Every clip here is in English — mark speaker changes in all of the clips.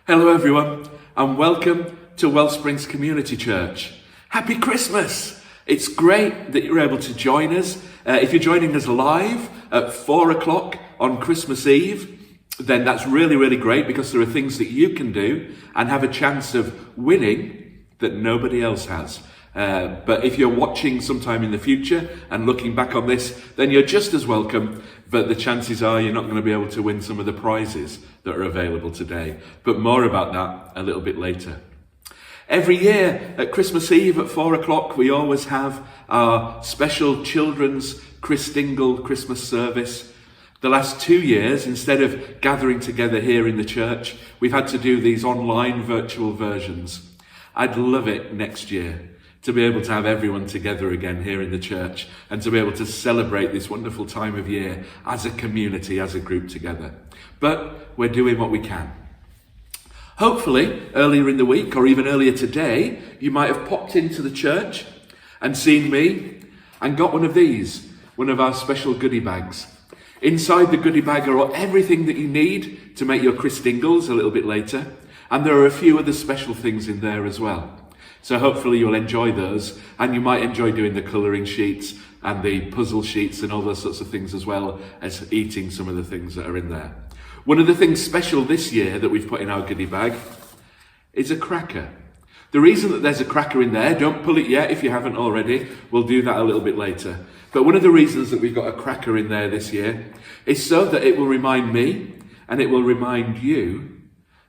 Speaker 1: Hello everyone, and welcome to Wellsprings Community Church. Happy Christmas! It's great that you're able to join us. If you're joining us live at 4 o'clock on Christmas Eve, then that's really great because there are things that you can do and have a chance of winning that nobody else has. But if you're watching sometime in the future and looking back on this, then you're just as welcome, but the chances are you're not going to be able to win some of the prizes that are available today. But more about that a little bit later. Every year at Christmas Eve at 4 o'clock, we always have our special children's Christingle Christmas service. The last 2 years, instead of gathering together here in the church, we've had to do these online virtual versions. I'd love it next year to be able to have everyone together again here in the church and to be able to celebrate this wonderful time of year as a community, as a group together. But we're doing what we can. Hopefully, earlier in the week or even earlier today, you might have popped into the church and seen me and got one of these, one of our special goodie bags. Inside the goodie bag are everything that you need to make your Christingles a little bit later. And there are a few other special things in there as well. So hopefully you'll enjoy those, and you might enjoy doing the colouring sheets and the puzzle sheets and all those sorts of things, as well as eating some of the things that are in there. One of the things special this year that we've put in our goodie bag is a cracker. The reason that there's a cracker in there, don't pull it yet if you haven't already, we'll do that a little bit later. But one of the reasons that we've got a cracker in there this year is so that it will remind me and it will remind you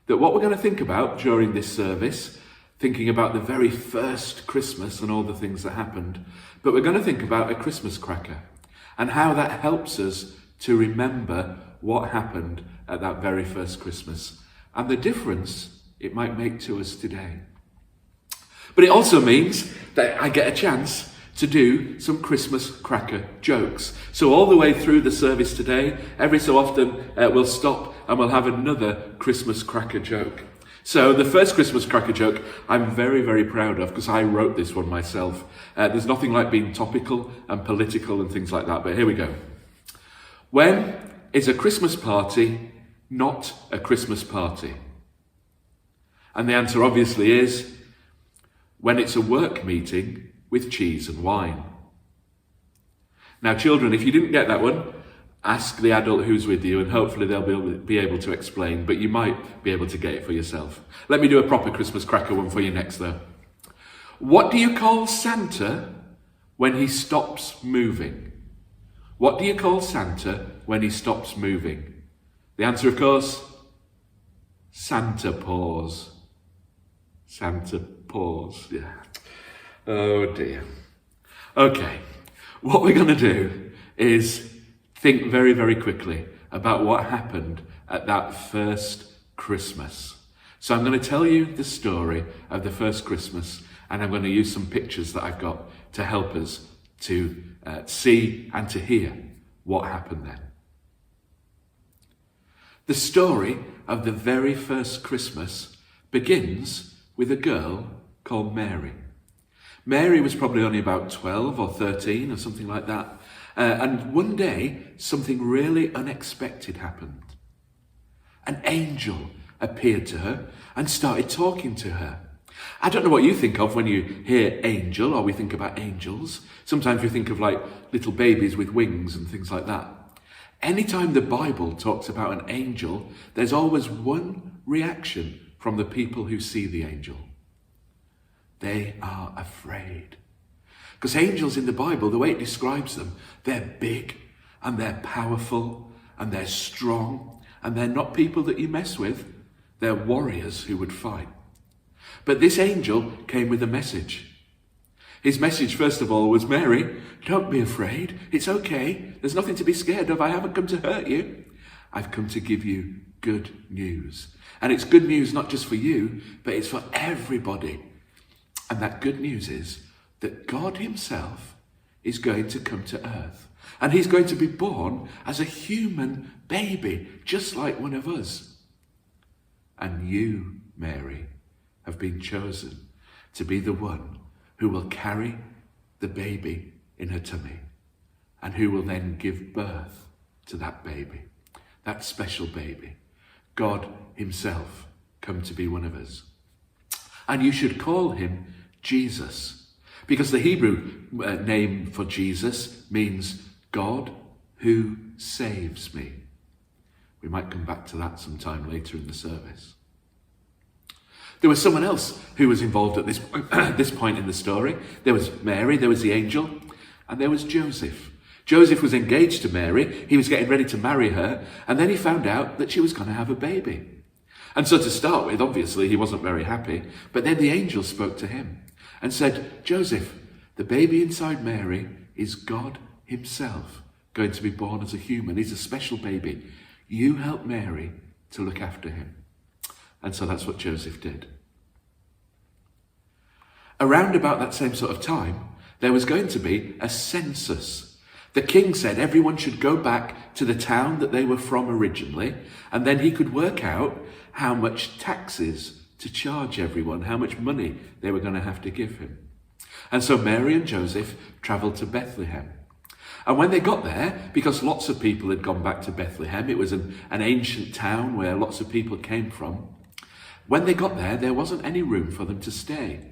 Speaker 1: that what we're going to think about during this service, thinking about the very first Christmas and all the things that happened, but we're going to think about a Christmas cracker and how that helps us to remember what happened at that very first Christmas and the difference it might make to us today. But it also means that I get a chance to do some Christmas cracker jokes. So all the way through the service today, every so often we'll stop and we'll have another Christmas cracker joke. So the first Christmas cracker joke I'm very proud of because I wrote this one myself. There's nothing like being topical and political and things like that, but here we go. When is a Christmas party not a Christmas party? And the answer obviously is when it's a work meeting with cheese and wine. Now children, if you didn't get that one, ask the adult who's with you and hopefully they'll be able to explain, but you might be able to get it for yourself. Let me do a proper Christmas cracker one for you next though. What do you call Santa when he stops moving? What do you call Santa when he stops moving? The answer, of course, Santa Paws. Santa Paws, yeah. Oh dear. Okay, what we're going to do is think very quickly about what happened at that first Christmas. So I'm going to tell you the story of the first Christmas, and I'm going to use some pictures that I've got to help us to see and to hear what happened then. The story of the very first Christmas begins with a girl called Mary. Mary was probably only about 12 or 13 or something like that. And one day, something really unexpected happened. An angel appeared to her and started talking to her. I don't know what you think of when you hear angel or we think about angels. Sometimes we think of like little babies with wings and things like that. Anytime the Bible talks about an angel, there's always one reaction from the people who see the angel. They are afraid. Because angels in the Bible, the way it describes them, they're big and they're powerful and they're strong and they're not people that you mess with. They're warriors who would fight. But this angel came with a message. His message, first of all, was, Mary, don't be afraid. It's okay. There's nothing to be scared of. I haven't come to hurt you. I've come to give you good news. And it's good news not just for you, but it's for everybody. And that good news is that God himself is going to come to earth. And he's going to be born as a human baby, just like one of us. And you, Mary, have been chosen to be the one who will carry the baby in her tummy and who will then give birth to that baby, that special baby. God himself come to be one of us. And you should call him Jesus, because the Hebrew name for Jesus means God who saves me. We might come back to that sometime later in the service. There was someone else who was involved at this point in the story. There was Mary, there was the angel, and there was Joseph. Joseph was engaged to Mary. He was getting ready to marry her, and then he found out that she was going to have a baby. And so to start with, obviously, he wasn't very happy, but then the angel spoke to him and said, Joseph, the baby inside Mary is God himself going to be born as a human. He's a special baby. You help Mary to look after him. And so that's what Joseph did. Around about that same sort of time, there was going to be a census. The king said everyone should go back to the town that they were from originally, and then he could work out how much taxes to charge everyone, how much money they were going to have to give him. And so Mary and Joseph travelled to Bethlehem. And when they got there, because lots of people had gone back to Bethlehem, it was an ancient town where lots of people came from. When they got there wasn't any room for them to stay.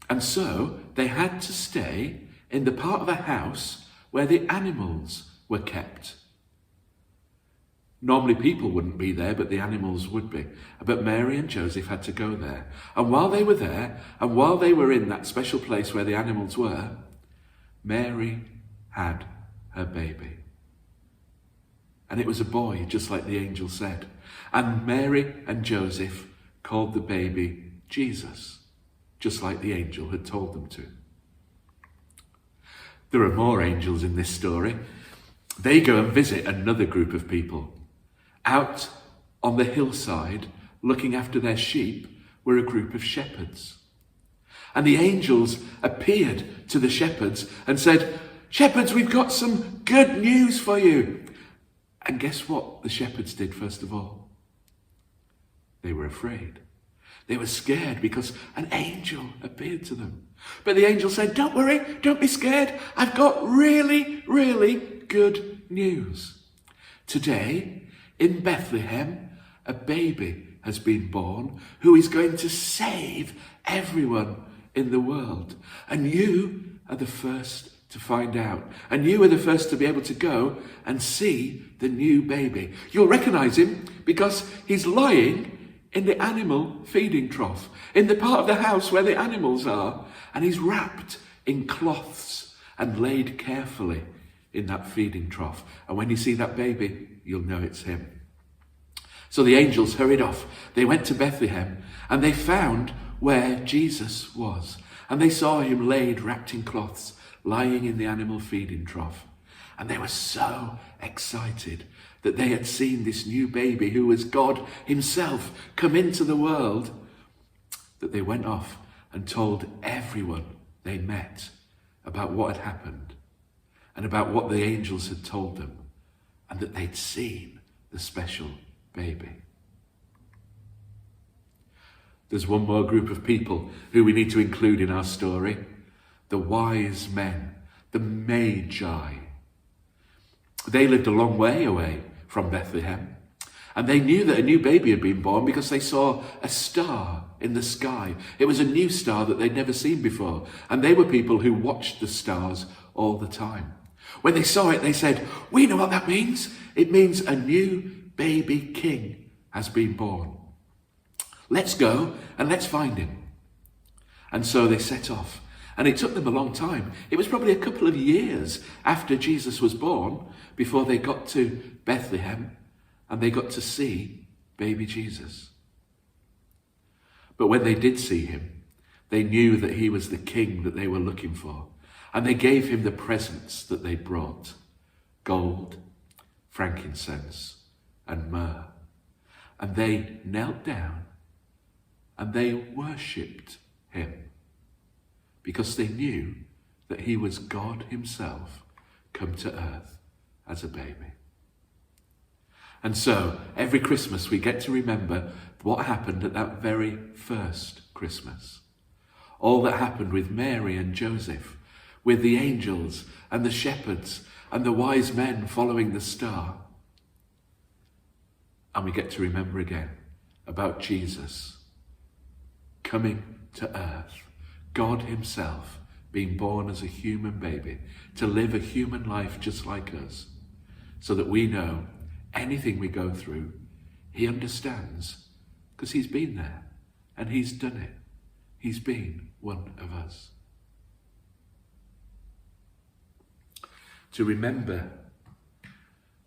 Speaker 1: And so they had to stay in the part of the house where the animals were kept. Normally people wouldn't be there, but the animals would be. But Mary and Joseph had to go there. And while they were there, and while they were in that special place where the animals were, Mary had her baby. And it was a boy, just like the angel said. And Mary and Joseph called the baby Jesus, just like the angel had told them to. There are more angels in this story. They go and visit another group of people. Out on the hillside, looking after their sheep, were a group of shepherds. And the angels appeared to the shepherds and said, "Shepherds, we've got some good news for you." And guess what the shepherds did first of all? They were afraid. They were scared because an angel appeared to them. But the angel said, "Don't worry, don't be scared. I've got really, really good news. Today, in Bethlehem, a baby has been born who is going to save everyone in the world. And you are the first to find out. And you are the first to be able to go and see the new baby. You'll recognize him because he's lying in the animal feeding trough, in the part of the house where the animals are. And he's wrapped in cloths and laid carefully in that feeding trough. And when you see that baby, you'll know it's him." So the angels hurried off. They went to Bethlehem and they found where Jesus was. And they saw him laid, wrapped in cloths, lying in the animal feeding trough. And they were so excited that they had seen this new baby who was God himself come into the world, that they went off and told everyone they met about what had happened and about what the angels had told them, and that they'd seen the special baby. There's one more group of people who we need to include in our story: the wise men, the Magi. They lived a long way away from Bethlehem, and they knew that a new baby had been born because they saw a star in the sky. It was a new star that they'd never seen before, and they were people who watched the stars all the time. When they saw it, they said, "We know what that means. It means a new baby king has been born. Let's go and let's find him." And so they set off. And it took them a long time. It was probably a couple of years after Jesus was born before they got to Bethlehem and they got to see baby Jesus. But when they did see him, they knew that he was the king that they were looking for. And they gave him the presents that they brought: gold, frankincense, and myrrh. And they knelt down and they worshipped him, because they knew that he was God himself come to earth as a baby. And so every Christmas we get to remember what happened at that very first Christmas. All that happened with Mary and Joseph, with the angels and the shepherds and the wise men following the star. And we get to remember again about Jesus coming to earth, God himself being born as a human baby, to live a human life just like us, so that we know anything we go through, he understands, because he's been there and he's done it. He's been one of us. To remember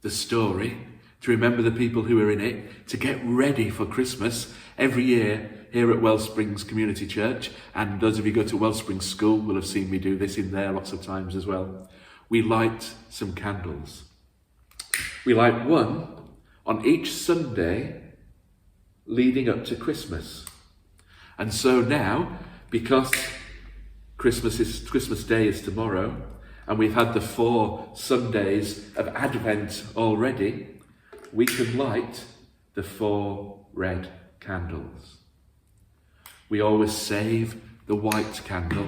Speaker 1: the story, to remember the people who are in it, to get ready for Christmas every year here at Wellsprings Community Church, and those of you who go to Wellsprings School will have seen me do this in there lots of times as well. We light some candles. We light one on each Sunday leading up to Christmas. And so now, because Christmas Day is tomorrow, and we've had the 4 Sundays of Advent already, we can light the 4 red candles. We always save the white candle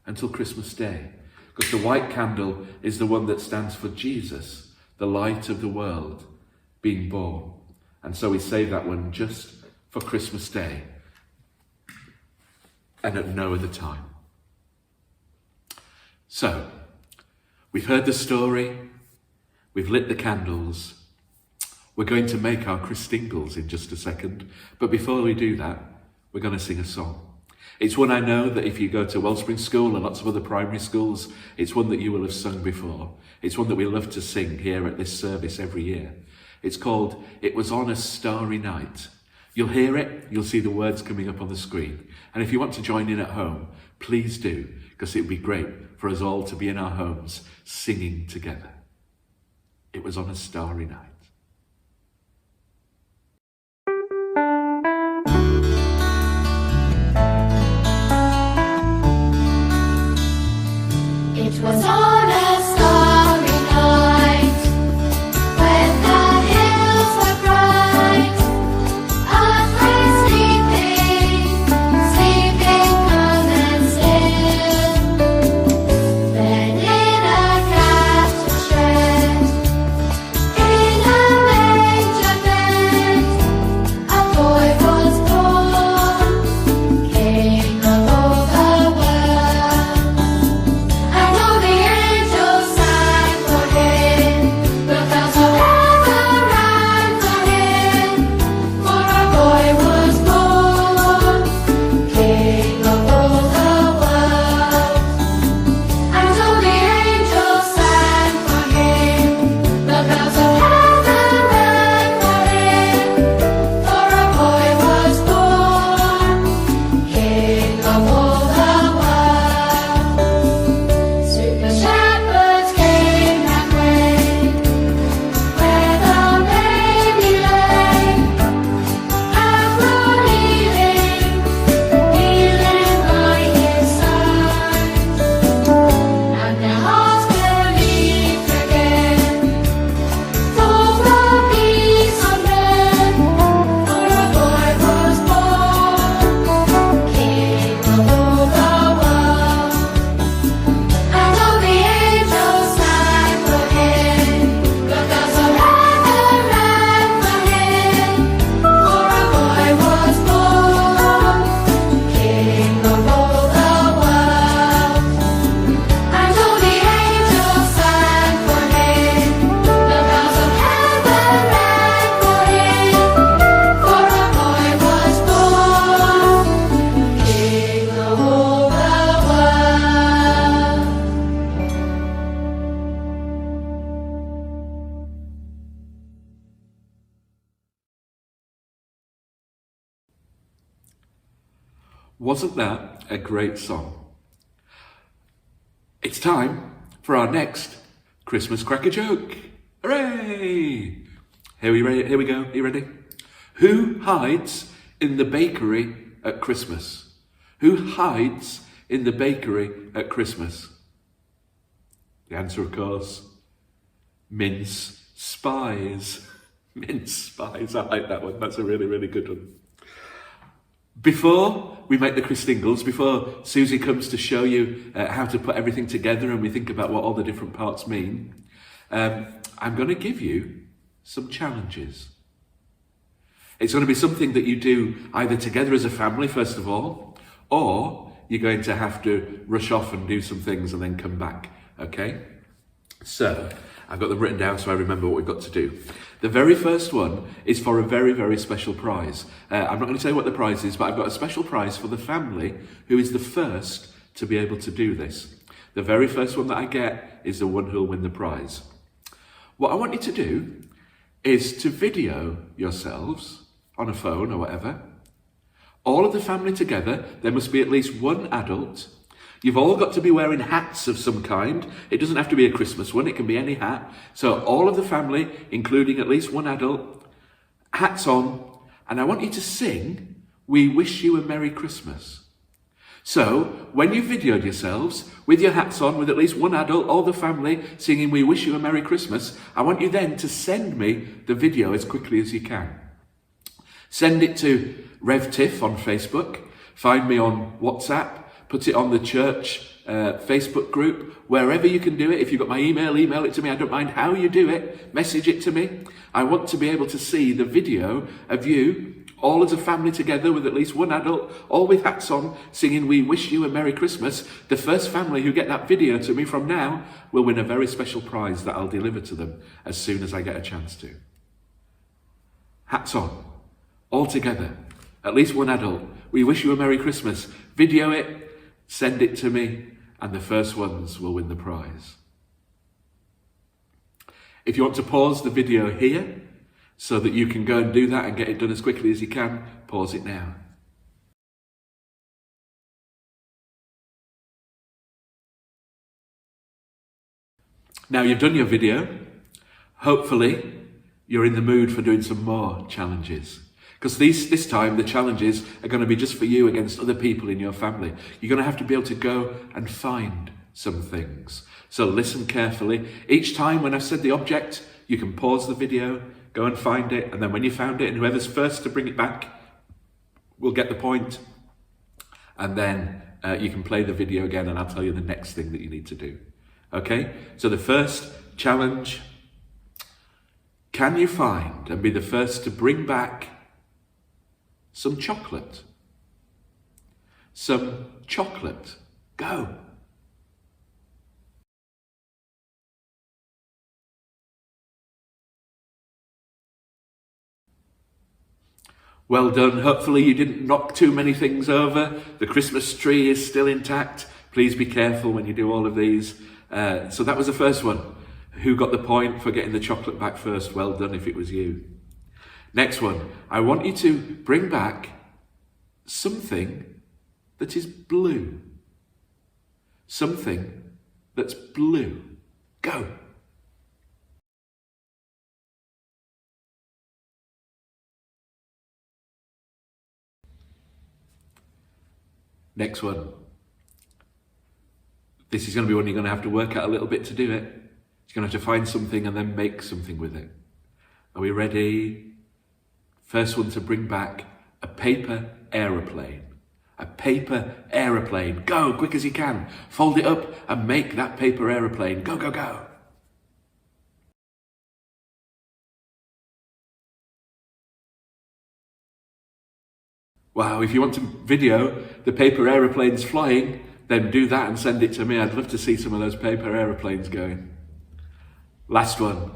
Speaker 1: until Christmas Day, because the white candle is the one that stands for Jesus, the light of the world, being born. And so we save that one just for Christmas Day and at no other time. So, we've heard the story, we've lit the candles, we're going to make our Christingles in just a second, but before we do that, we're going to sing a song. It's one I know that if you go to Wellspring School and lots of other primary schools, it's one that you will have sung before. It's one that we love to sing here at this service every year. It's called "It Was on a Starry Night." You'll hear it, you'll see the words coming up on the screen. And if you want to join in at home, please do, because it would be great for us all to be in our homes singing together. It was on a starry night.
Speaker 2: It was on a starry night, when the hills were bright, a sleeping calm and still. Then in a castle shed, in a manger bed, a boy was born, King of all the world. And all the angels sang for him, the bells of heaven rang for him, for a boy was born, King of all the world. And all the angels sang for him, the bells of heaven rang for him, for a boy was born, King of all the world. Soon the shepherds came that way, where the baby lay, and were kneeling by his side. And their hearts believed again, full of peace on men, for a boy was born, King of all the world. And all the angels sang for him, the bells of heaven rang for him, for a boy was born, King of all the world. And all the angels sang for him, the bells of heaven rang for him, for a boy was born, King of all the world.
Speaker 1: Wasn't that a great song? It's time for our next Christmas cracker joke. Hooray! Here we go. Are you ready? Who hides in the bakery at Christmas? Who hides in the bakery at Christmas? The answer, of course, mince spies. Mince spies. I like that one. That's a really, really good one. Before we make the Christingles, before Susie comes to show you how to put everything together and we think about what all the different parts mean, I'm going to give you some challenges. It's going to be something that you do either together as a family, first of all, or you're going to have to rush off and do some things and then come back, okay? So, I've got them written down so I remember what we've got to do. The very first one is for a very, very special prize. I'm not going to tell you what the prize is, but I've got a special prize for the family who is the first to be able to do this. The very first one that I get is the one who'll win the prize. What I want you to do is to video yourselves on a phone or whatever. All of the family together. There must be at least one adult. You've all got to be wearing hats of some kind. It doesn't have to be a Christmas one, it can be any hat. So all of the family, including at least one adult, hats on, and I want you to sing, "We Wish You a Merry Christmas." So, when you videoed yourselves, with your hats on, with at least one adult, all the family, singing "We Wish You a Merry Christmas," I want you then to send me the video as quickly as you can. Send it to RevTiff on Facebook, find me on WhatsApp, put it on the church Facebook group, wherever you can do it. If you've got my email it to me. I don't mind how you do it. Message it to me. I want to be able to see the video of you, all as a family together with at least one adult, all with hats on, singing "We Wish You a Merry Christmas." The first family who get that video to me from now will win a very special prize that I'll deliver to them as soon as I get a chance to. Hats on, all together, at least one adult. "We wish you a Merry Christmas." Video it, send it to me, and the first ones will win the prize. If you want to pause the video here, so that you can go and do that and get it done as quickly as you can, pause it now. Now you've done your video. Hopefully you're in the mood for doing some more challenges. Because this time the challenges are going to be just for you against other people in your family. You're going to have to be able to go and find some things. So listen carefully. Each time when I've said the object, you can pause the video, go and find it, and then when you found it, and whoever's first to bring it back will get the point. And then you can play the video again, and I'll tell you the next thing that you need to do. Okay? So the first challenge, can you find and be the first to bring back some chocolate? Some chocolate. Go. Well done. Hopefully you didn't knock too many things over. The Christmas tree is still intact. Please be careful when you do all of these. So that was the first one. Who got the point for getting the chocolate back first? Well done if it was you. Next one. I want you to bring back something that is blue. Something that's blue. Go. Next one. This is going to be one you're going to have to work out a little bit to do it. You're going to have to find something and then make something with it. Are we ready? First one to bring back a paper aeroplane. A paper aeroplane. Go, quick as you can. Fold it up and make that paper aeroplane. Go, go, go. Wow, if you want to video the paper aeroplanes flying, then do that and send it to me. I'd love to see some of those paper aeroplanes going. Last one.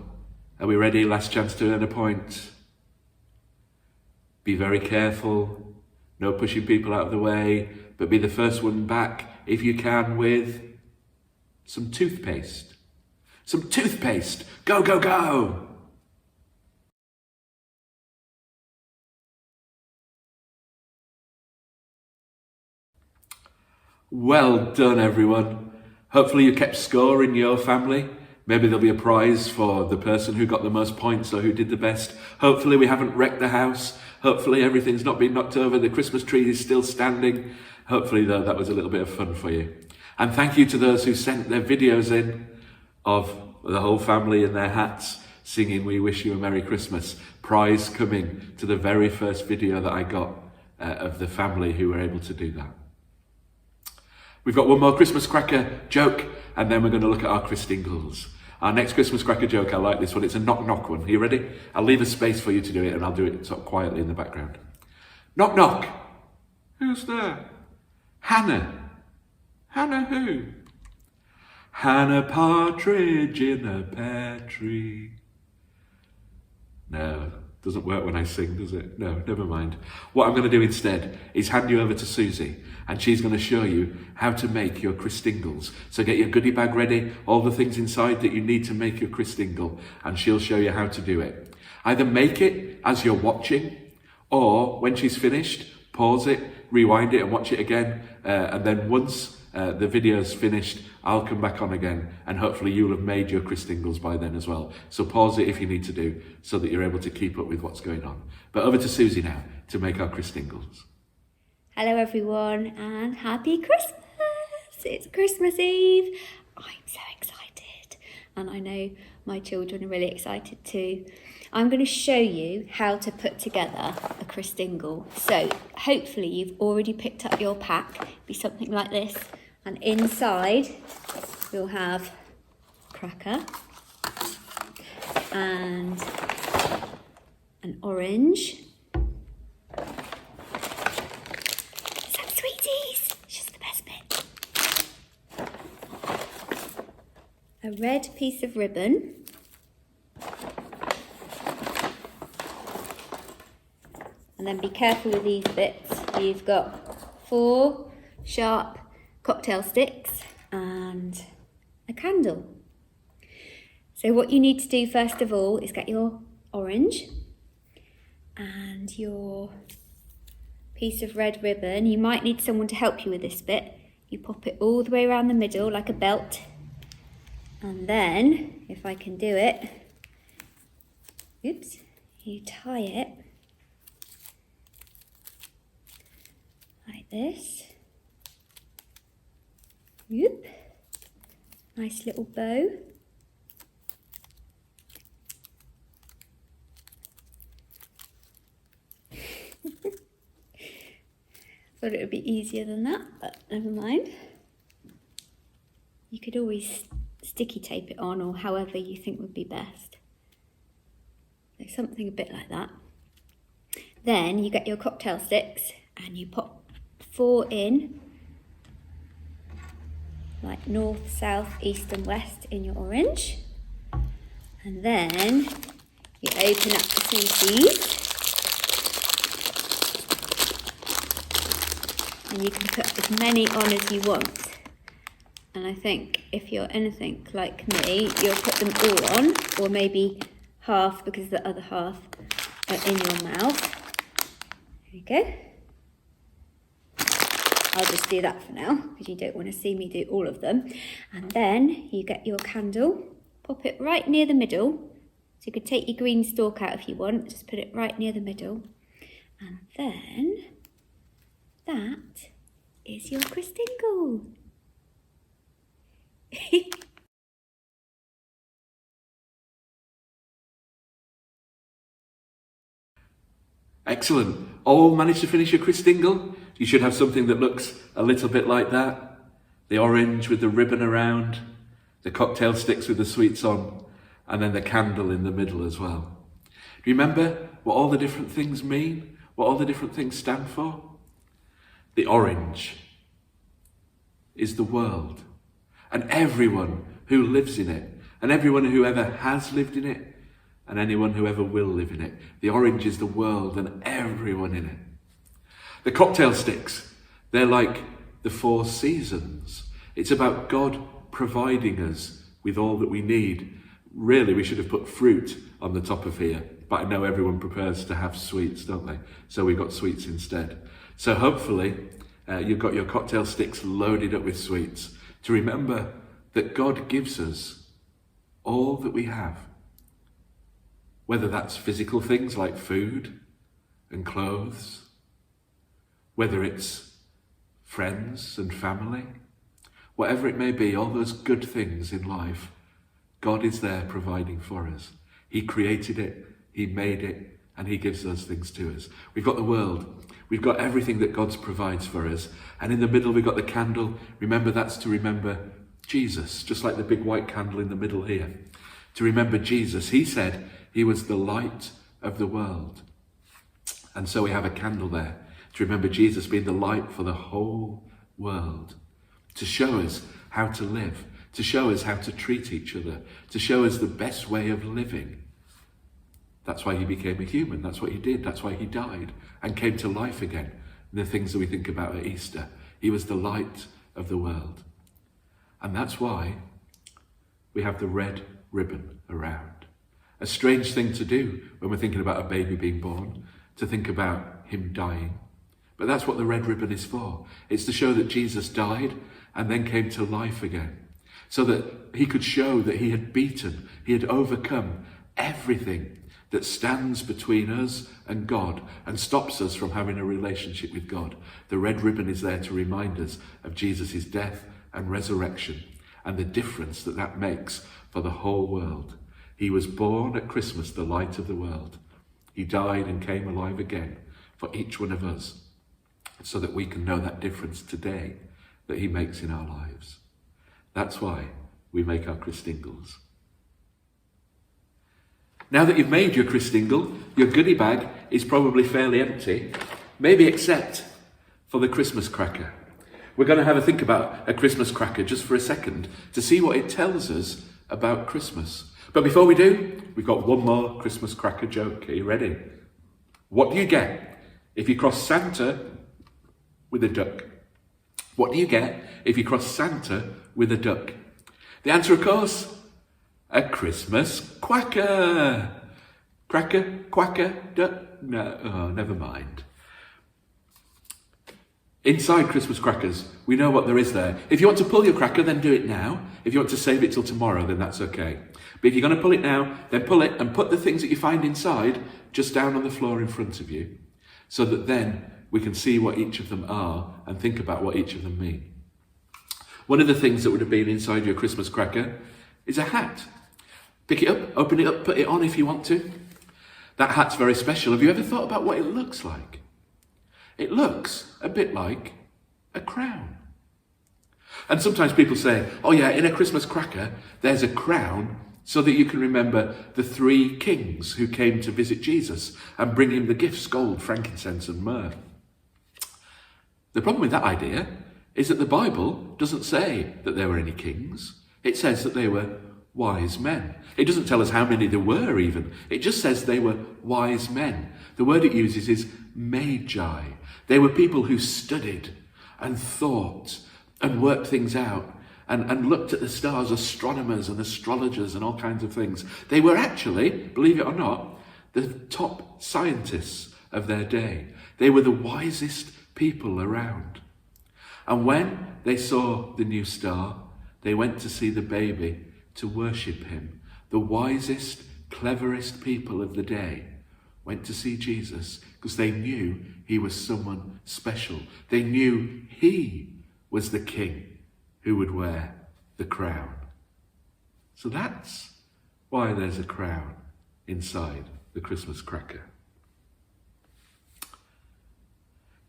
Speaker 1: Are we ready? Last chance to earn a point. Be very careful. No pushing people out of the way, but be the first one back, if you can, with some toothpaste. Some toothpaste. Go, go, go. Well done, everyone. Hopefully you kept score in your family. Maybe there'll be a prize for the person who got the most points or who did the best. Hopefully we haven't wrecked the house. Hopefully everything's not been knocked over. The Christmas tree is still standing. Hopefully, though, that was a little bit of fun for you. And thank you to those who sent their videos in of the whole family in their hats singing "We Wish You a Merry Christmas." Prize coming to the very first video that I got of the family who were able to do that. We've got one more Christmas cracker joke, and then we're going to look at our Christingles. Our next Christmas cracker joke, I like this one. It's a knock knock one. Are you ready? I'll leave a space for you to do it and I'll do it sort of quietly in the background. Knock knock. Who's there? Hannah. Hannah who? Hannah Partridge in a pear tree. No, doesn't work when I sing, does it? No, never mind. What I'm going to do instead is hand you over to Susie, and she's going to show you how to make your Christingles. So get your goodie bag ready, all the things inside that you need to make your Christingle, and she'll show you how to do it. Either make it as you're watching, or when she's finished, pause it, rewind it and watch it again, and then once the video's finished, I'll come back on again, and hopefully you'll have made your Christingles by then as well. So pause it if you need to do, so that you're able to keep up with what's going on. But over to Susie now to make our Christingles.
Speaker 3: Hello everyone and happy Christmas! It's Christmas Eve. I'm so excited and I know my children are really excited too. I'm going to show you how to put together a Christingle. So hopefully you've already picked up your pack. It'll be something like this, and inside we'll have cracker and an orange. Some sweeties, it's just the best bit. A red piece of ribbon. And then be careful with these bits. You've got 4 sharp cocktail sticks and a candle. So what you need to do first of all is get your orange and your piece of red ribbon. You might need someone to help you with this bit. You pop it all the way around the middle like a belt. And then, if I can do it, oops, you tie it like this. Whoop. Nice little bow. Thought it would be easier than that, but never mind. You could always sticky tape it on, or however you think would be best. So something a bit like that. Then you get your cocktail sticks and you pop 4 in, like north, south, east and west in your orange. And then you open up the CCs and you can put as many on as you want. And I think if you're anything like me, you'll put them all on, or maybe half because the other half are in your mouth. There you go. I'll just do that for now because you don't want to see me do all of them. And then you get your candle, pop it right near the middle. So you could take your green stalk out if you want, just put it right near the middle. And then that is your Christingle.
Speaker 1: Excellent. All managed to finish your Christingle? You should have something that looks a little bit like that. The orange with the ribbon around, the cocktail sticks with the sweets on, and then the candle in the middle as well. Do you remember what all the different things mean? What all the different things stand for? The orange is the world, and everyone who lives in it, and everyone who ever has lived in it, and anyone who ever will live in it. The orange is the world and everyone in it. The cocktail sticks, they're like the 4 seasons. It's about God providing us with all that we need. Really, we should have put fruit on the top of here, but I know everyone prefers to have sweets, don't they? So we've got sweets instead. So hopefully you've got your cocktail sticks loaded up with sweets to remember that God gives us all that we have. Whether that's physical things like food and clothes, whether it's friends and family, whatever it may be, all those good things in life, God is there providing for us. He created it, He made it, and He gives those things to us. We've got the world, we've got everything that God provides for us, and in the middle we've got the candle. Remember, that's to remember Jesus, just like the big white candle in the middle here. To remember Jesus, he said he was the light of the world. And so we have a candle there to remember Jesus being the light for the whole world, to show us how to live, to show us how to treat each other, to show us the best way of living. That's why he became a human. That's what he did. That's why he died and came to life again. And the things that we think about at Easter. He was the light of the world. And that's why we have the red ribbon around. A strange thing to do when we're thinking about a baby being born, to think about him dying. But that's what the red ribbon is for. It's to show that Jesus died and then came to life again, so that he could show that he had beaten, he had overcome everything that stands between us and God and stops us from having a relationship with God. The red ribbon is there to remind us of Jesus' death and resurrection and the difference that that makes for the whole world. He was born at Christmas, the light of the world. He died and came alive again for each one of us, so that we can know that difference today that he makes in our lives. That's why we make our Christingles. Now that you've made your Christingle, your goodie bag is probably fairly empty, maybe except for the Christmas cracker. We're going to have a think about a Christmas cracker just for a second to see what it tells us about Christmas. But before we do, we've got one more Christmas cracker joke. Are you ready? What do you get if you cross Santa with a duck? What do you get if you cross Santa with a duck? The answer, of course, a Christmas quacker. Cracker, quacker, duck? No, oh, never mind. Inside Christmas crackers, we know what there is there. If you want to pull your cracker, then do it now. If you want to save it till tomorrow, then that's okay. But if you're going to pull it now, then pull it and put the things that you find inside just down on the floor in front of you, so that then we can see what each of them are and think about what each of them mean. One of the things that would have been inside your Christmas cracker is a hat. Pick it up, open it up, put it on if you want to. That hat's very special. Have you ever thought about what it looks like? It looks a bit like a crown. And sometimes people say, oh yeah, in a Christmas cracker, there's a crown so that you can remember the 3 kings who came to visit Jesus and bring him the gifts, gold, frankincense and myrrh. The problem with that idea is that the Bible doesn't say that there were any kings. It says that they were wise men. It doesn't tell us how many there were even. It just says they were wise men. The word it uses is Magi. They were people who studied and thought and worked things out and looked at the stars, astronomers and astrologers and all kinds of things. They were actually, believe it or not, the top scientists of their day. They were the wisest people around. And when they saw the new star, they went to see the baby to worship him. The wisest, cleverest people of the day went to see Jesus because they knew he was someone special. They knew he was the king who would wear the crown. So that's why there's a crown inside the Christmas cracker.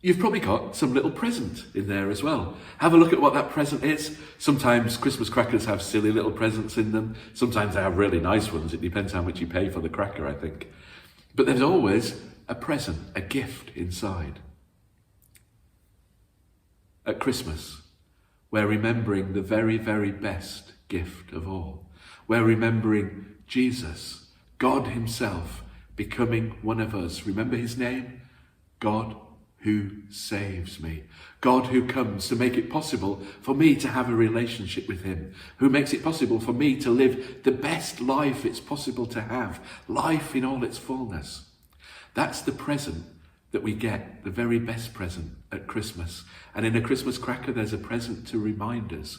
Speaker 1: You've probably got some little present in there as well. Have a look at what that present is. Sometimes Christmas crackers have silly little presents in them. Sometimes they have really nice ones. It depends how much you pay for the cracker, I think. But there's always a present, a gift inside. At Christmas, we're remembering the very, very best gift of all. We're remembering Jesus, God himself, becoming one of us. Remember his name? God who saves me. God who comes to make it possible for me to have a relationship with him, who makes it possible for me to live the best life it's possible to have, life in all its fullness. That's the present that we get, the very best present at Christmas. And in a Christmas cracker, there's a present to remind us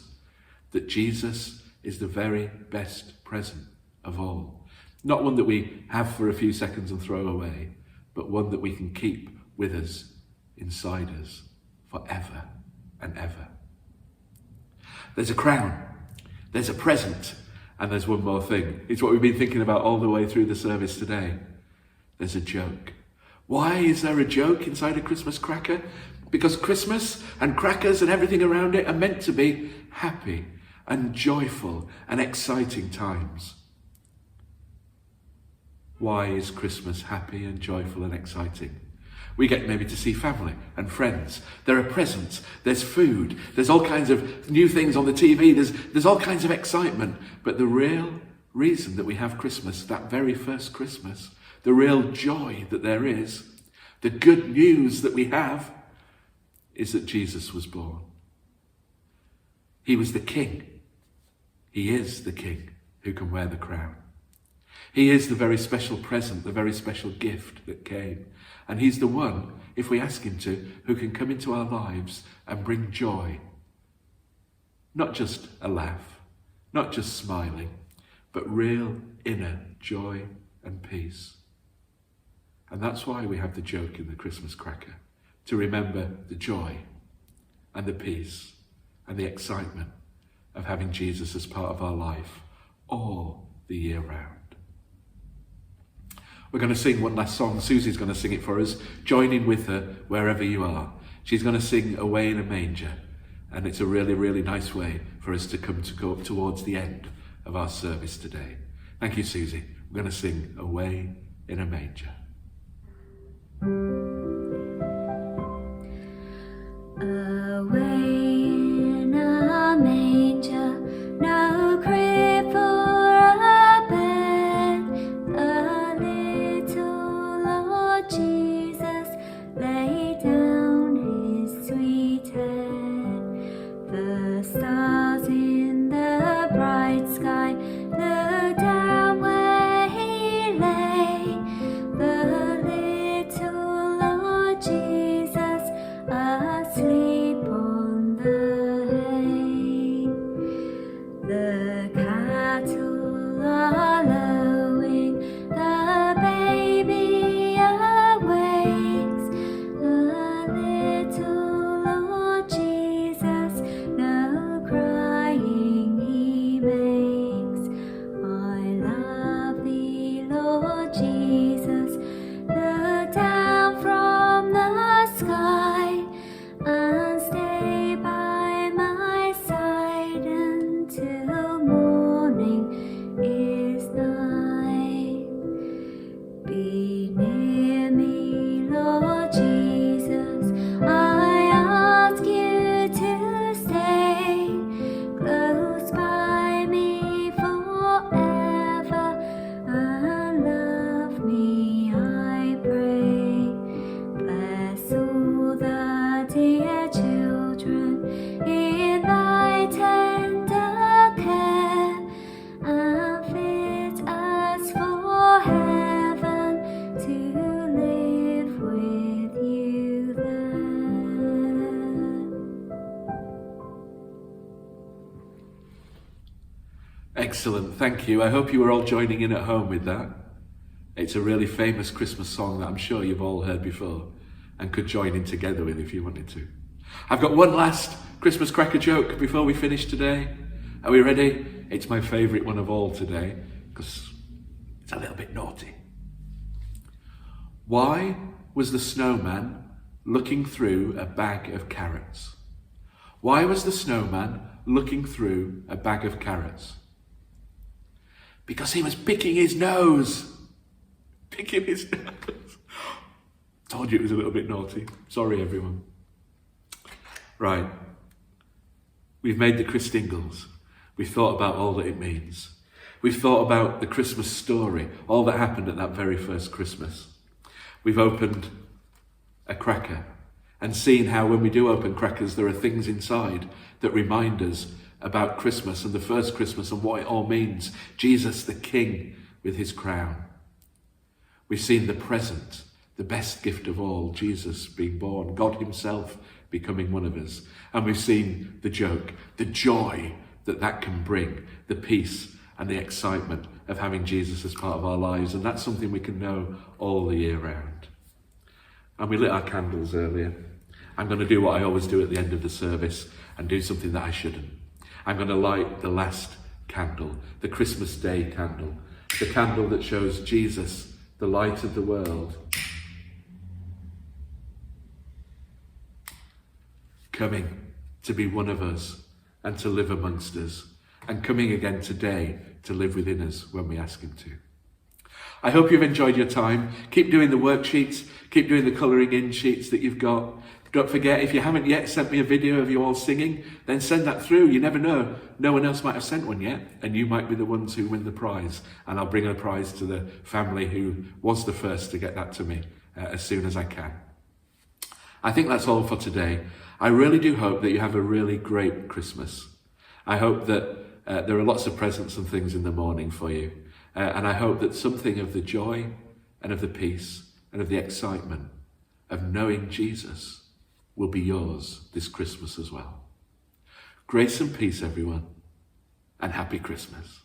Speaker 1: that Jesus is the very best present of all. Not one that we have for a few seconds and throw away, but one that we can keep with us, inside us, forever and ever. There's a crown, there's a present, and there's one more thing. It's what we've been thinking about all the way through the service today. There's a joke. Why is there a joke inside a Christmas cracker? Because Christmas and crackers and everything around it are meant to be happy and joyful and exciting times. Why is Christmas happy and joyful and exciting? We get maybe to see family and friends. There are presents, there's food, there's all kinds of new things on the TV, there's all kinds of excitement. But the real reason that we have Christmas, that very first Christmas, the real joy that there is, the good news that we have, is that Jesus was born. He was the King. He is the King who can wear the crown. He is the very special present, the very special gift that came. And he's the one, if we ask him to, who can come into our lives and bring joy. Not just a laugh, not just smiling, but real inner joy and peace. And that's why we have the joke in the Christmas cracker, to remember the joy and the peace and the excitement of having Jesus as part of our life all the year round. We're going to sing one last song. Susie's going to sing it for us. Join in with her wherever you are. She's going to sing Away in a Manger. And it's a really, really nice way for us to come towards the end of our service today. Thank you, Susie. We're going to sing Away in a Manger.
Speaker 2: Away in a manger, no crib for a bed, the little Lord Jesus laid down his sweet head. The stars in the bright sky looked down where he lay, the little Lord Jesus asleep on the hay. The cattle are lowing, the baby awakes, the little Lord Jesus no crying he makes. I love thee, Lord Jesus, look down from the sky and stay by my side until morning is nigh. Be near me, Lord Jesus, I ask you to stay close by me forever and love me, I pray. Bless all the dear children in thy tender care, and fit us for heaven to live with you there.
Speaker 1: Excellent, thank you. I hope you were all joining in at home with that. It's a really famous Christmas song that I'm sure you've all heard before and could join in together with if you wanted to. I've got one last Christmas cracker joke before we finish today. Are we ready? It's my favourite one of all today because it's a little bit naughty. Why was the snowman looking through a bag of carrots? Why was the snowman looking through a bag of carrots? Because he was picking his nose. Picking his nose. Told you it was a little bit naughty. Sorry, everyone. Right. We've made the Christingles. We've thought about all that it means. We've thought about the Christmas story, all that happened at that very first Christmas. We've opened a cracker and seen how when we do open crackers, there are things inside that remind us about Christmas and the first Christmas and what it all means. Jesus, the King, with his crown. We've seen the present, the best gift of all, Jesus being born, God himself becoming one of us. And we've seen the joke, the joy that can bring, the peace and the excitement of having Jesus as part of our lives. And that's something we can know all the year round. And we lit our candles earlier. I'm going to do what I always do at the end of the service and do something that I shouldn't. I'm going to light the last candle, the Christmas Day candle, the candle that shows Jesus, the light of the world, coming to be one of us and to live amongst us and coming again today to live within us when we ask him to. I hope you've enjoyed your time. Keep doing the worksheets, keep doing the colouring in sheets that you've got. Don't forget, if you haven't yet sent me a video of you all singing, then send that through. You never know. No one else might have sent one yet, and you might be the ones who win the prize. And I'll bring a prize to the family who was the first to get that to me as soon as I can. I think that's all for today. I really do hope that you have a really great Christmas. I hope that there are lots of presents and things in the morning for you. And I hope that something of the joy and of the peace and of the excitement of knowing Jesus will be yours this Christmas as well. Grace and peace, everyone, and happy Christmas.